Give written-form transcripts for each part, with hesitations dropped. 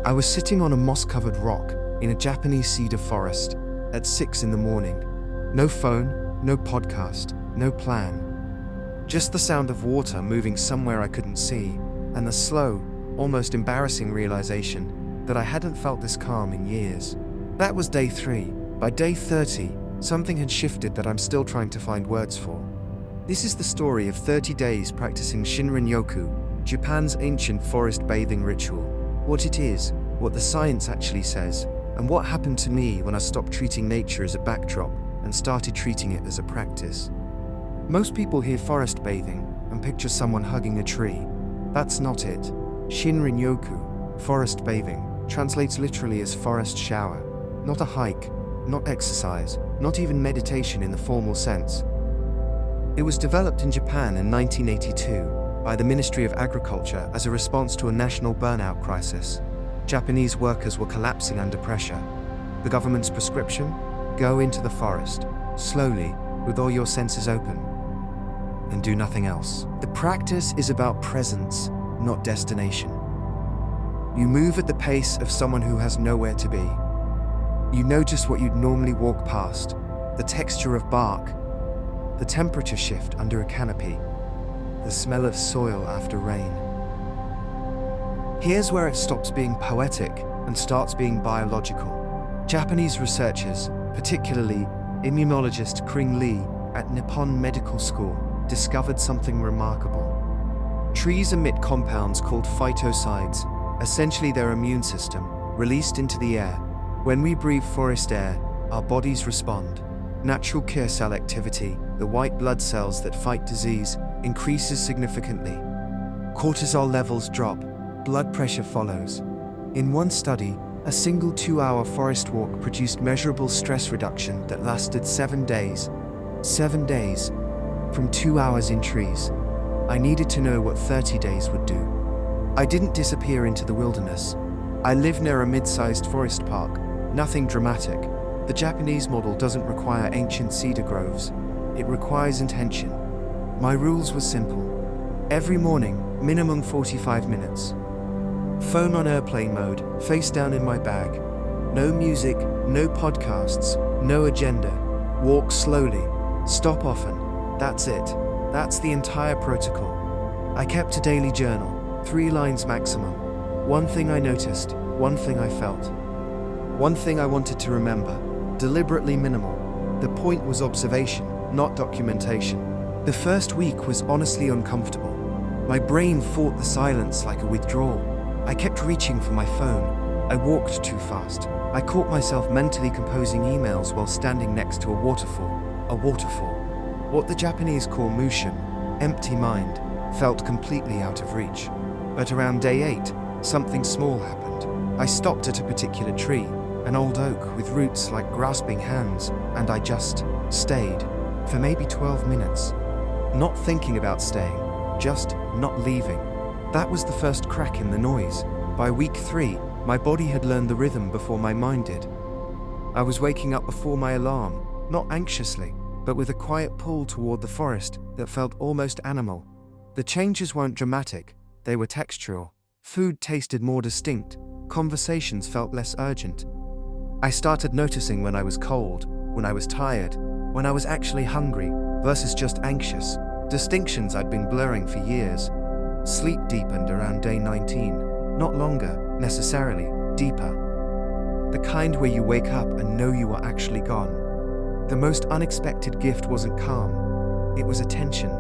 I was sitting on a moss-covered rock in a Japanese cedar forest at 6 in the morning. No phone, no podcast, no plan. Just the sound of water moving somewhere I couldn't see, and the slow, almost embarrassing realization that I hadn't felt this calm in years. That was day 3. By day 30, something had shifted that I'm still trying to find words for. This is the story of 30 days practicing Shinrin-yoku, Japan's ancient forest bathing ritual. What it is, what the science actually says, and what happened to me when I stopped treating nature as a backdrop and started treating it as a practice. Most people hear forest bathing and picture someone hugging a tree. That's not it. Shinrin-yoku, forest bathing, translates literally as forest shower. Not a hike, not exercise, not even meditation in the formal sense. It was developed in Japan in 1982 by the Ministry of Agriculture as a response to a national burnout crisis. Japanese workers were collapsing under pressure. The government's prescription? Go into the forest, slowly, with all your senses open, and do nothing else. The practice is about presence, not destination. You move at the pace of someone who has nowhere to be. You notice what you'd normally walk past, the texture of bark, the temperature shift under a canopy, the smell of soil after rain. Here's where it stops being poetic and starts being biological. Japanese researchers, particularly immunologist Kring Lee at Nippon Medical School, discovered something remarkable. Trees emit compounds called phytocides, essentially their immune system, released into the air. When we breathe forest air, our bodies respond. Natural killer cell activity, the white blood cells that fight disease, increases significantly. Cortisol levels drop, blood pressure follows. In one study, a single 2-hour forest walk produced measurable stress reduction that lasted 7 days. 7 days, from 2 hours in trees. I needed to know what 30 days would do. I didn't disappear into the wilderness. I live near a mid-sized forest park, nothing dramatic. The Japanese model doesn't require ancient cedar groves. It requires intention. My rules were simple. Every morning, minimum 45 minutes. Phone on airplane mode, face down in my bag. No music, no podcasts, no agenda. Walk slowly, stop often. That's it. That's the entire protocol. I kept a daily journal, 3 lines maximum. One thing I noticed, one thing I felt. One thing I wanted to remember, deliberately minimal. The point was observation, not documentation. The first week was honestly uncomfortable. My brain fought the silence like a withdrawal. I kept reaching for my phone. I walked too fast. I caught myself mentally composing emails while standing next to a waterfall. A waterfall. What the Japanese call mushin, empty mind, felt completely out of reach. But around day 8, something small happened. I stopped at a particular tree, an old oak with roots like grasping hands, and I just stayed for maybe 12 minutes. Not thinking about staying, just not leaving. That was the first crack in the noise. By week 3, my body had learned the rhythm before my mind did. I was waking up before my alarm, not anxiously, but with a quiet pull toward the forest that felt almost animal. The changes weren't dramatic, they were textural. Food tasted more distinct, conversations felt less urgent. I started noticing when I was cold, when I was tired, when I was actually hungry versus just anxious, distinctions I'd been blurring for years. Sleep deepened around day 19, not longer, necessarily, deeper. The kind where you wake up and know you are actually gone. The most unexpected gift wasn't calm, it was attention.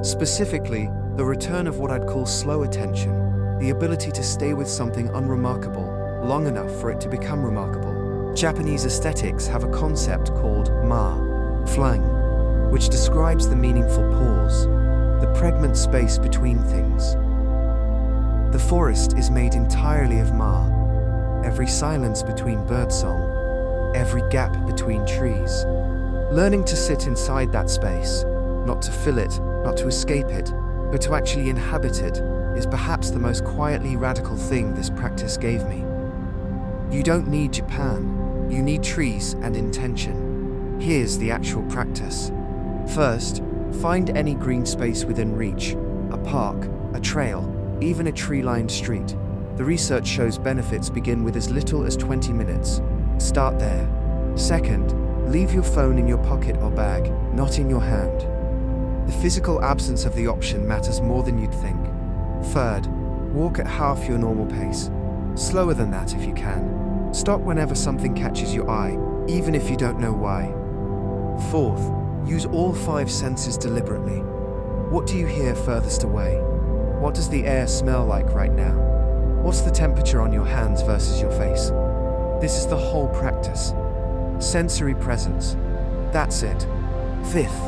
Specifically, the return of what I'd call slow attention, the ability to stay with something unremarkable long enough for it to become remarkable. Japanese aesthetics have a concept called flang, which describes the meaningful pause, the pregnant space between things. The forest is made entirely of every silence between birdsong, every gap between trees. Learning to sit inside that space, not to fill it, not to escape it, but to actually inhabit it, is perhaps the most quietly radical thing this practice gave me. You don't need Japan, you need trees and intention. Here's the actual practice. First, find any green space within reach, a park, a trail, even a tree-lined street. The research shows benefits begin with as little as 20 minutes. Start there. Second, leave your phone in your pocket or bag, not in your hand. The physical absence of the option matters more than you'd think. Third, walk at half your normal pace. Slower than that if you can. Stop whenever something catches your eye, even if you don't know why. Fourth, use all 5 senses deliberately. What do you hear furthest away? What does the air smell like right now? What's the temperature on your hands versus your face? This is the whole practice. Sensory presence. That's it. Fifth,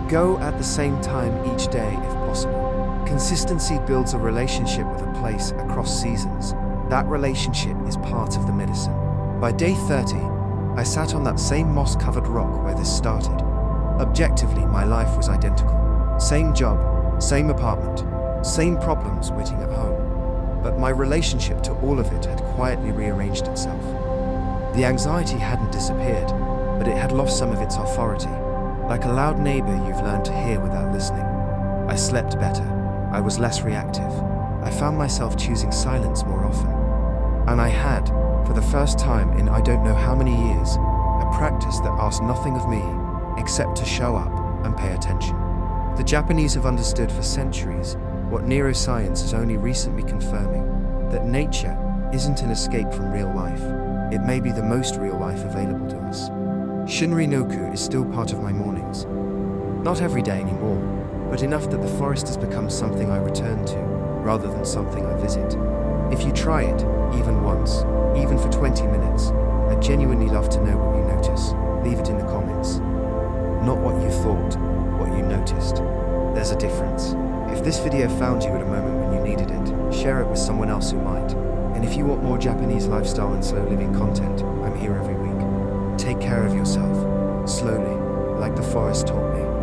go at the same time each day if possible. Consistency builds a relationship with a place across seasons. That relationship is part of the medicine. By day 30, I sat on that same moss-covered rock where this started. Objectively, my life was identical. Same job, same apartment, same problems waiting at home. But my relationship to all of it had quietly rearranged itself. The anxiety hadn't disappeared, but it had lost some of its authority. Like a loud neighbor you've learned to hear without listening. I slept better. I was less reactive. I found myself choosing silence more often. And I had, for the first time in I don't know how many years, a practice that asked nothing of me except to show up and pay attention. The Japanese have understood for centuries what neuroscience is only recently confirming, that nature isn't an escape from real life. It may be the most real life available to us. Shinrin-yoku is still part of my mornings. Not every day anymore, but enough that the forest has become something I return to, rather than something I visit. If you try it, even once, even for 20 minutes, I'd genuinely love to know what you notice. Leave it in the comments. Not what you thought, what you noticed. There's a difference. If this video found you at a moment when you needed it, share it with someone else who might. And if you want more Japanese lifestyle and slow living content, I'm here every week. Take care of yourself, slowly, like the forest taught me.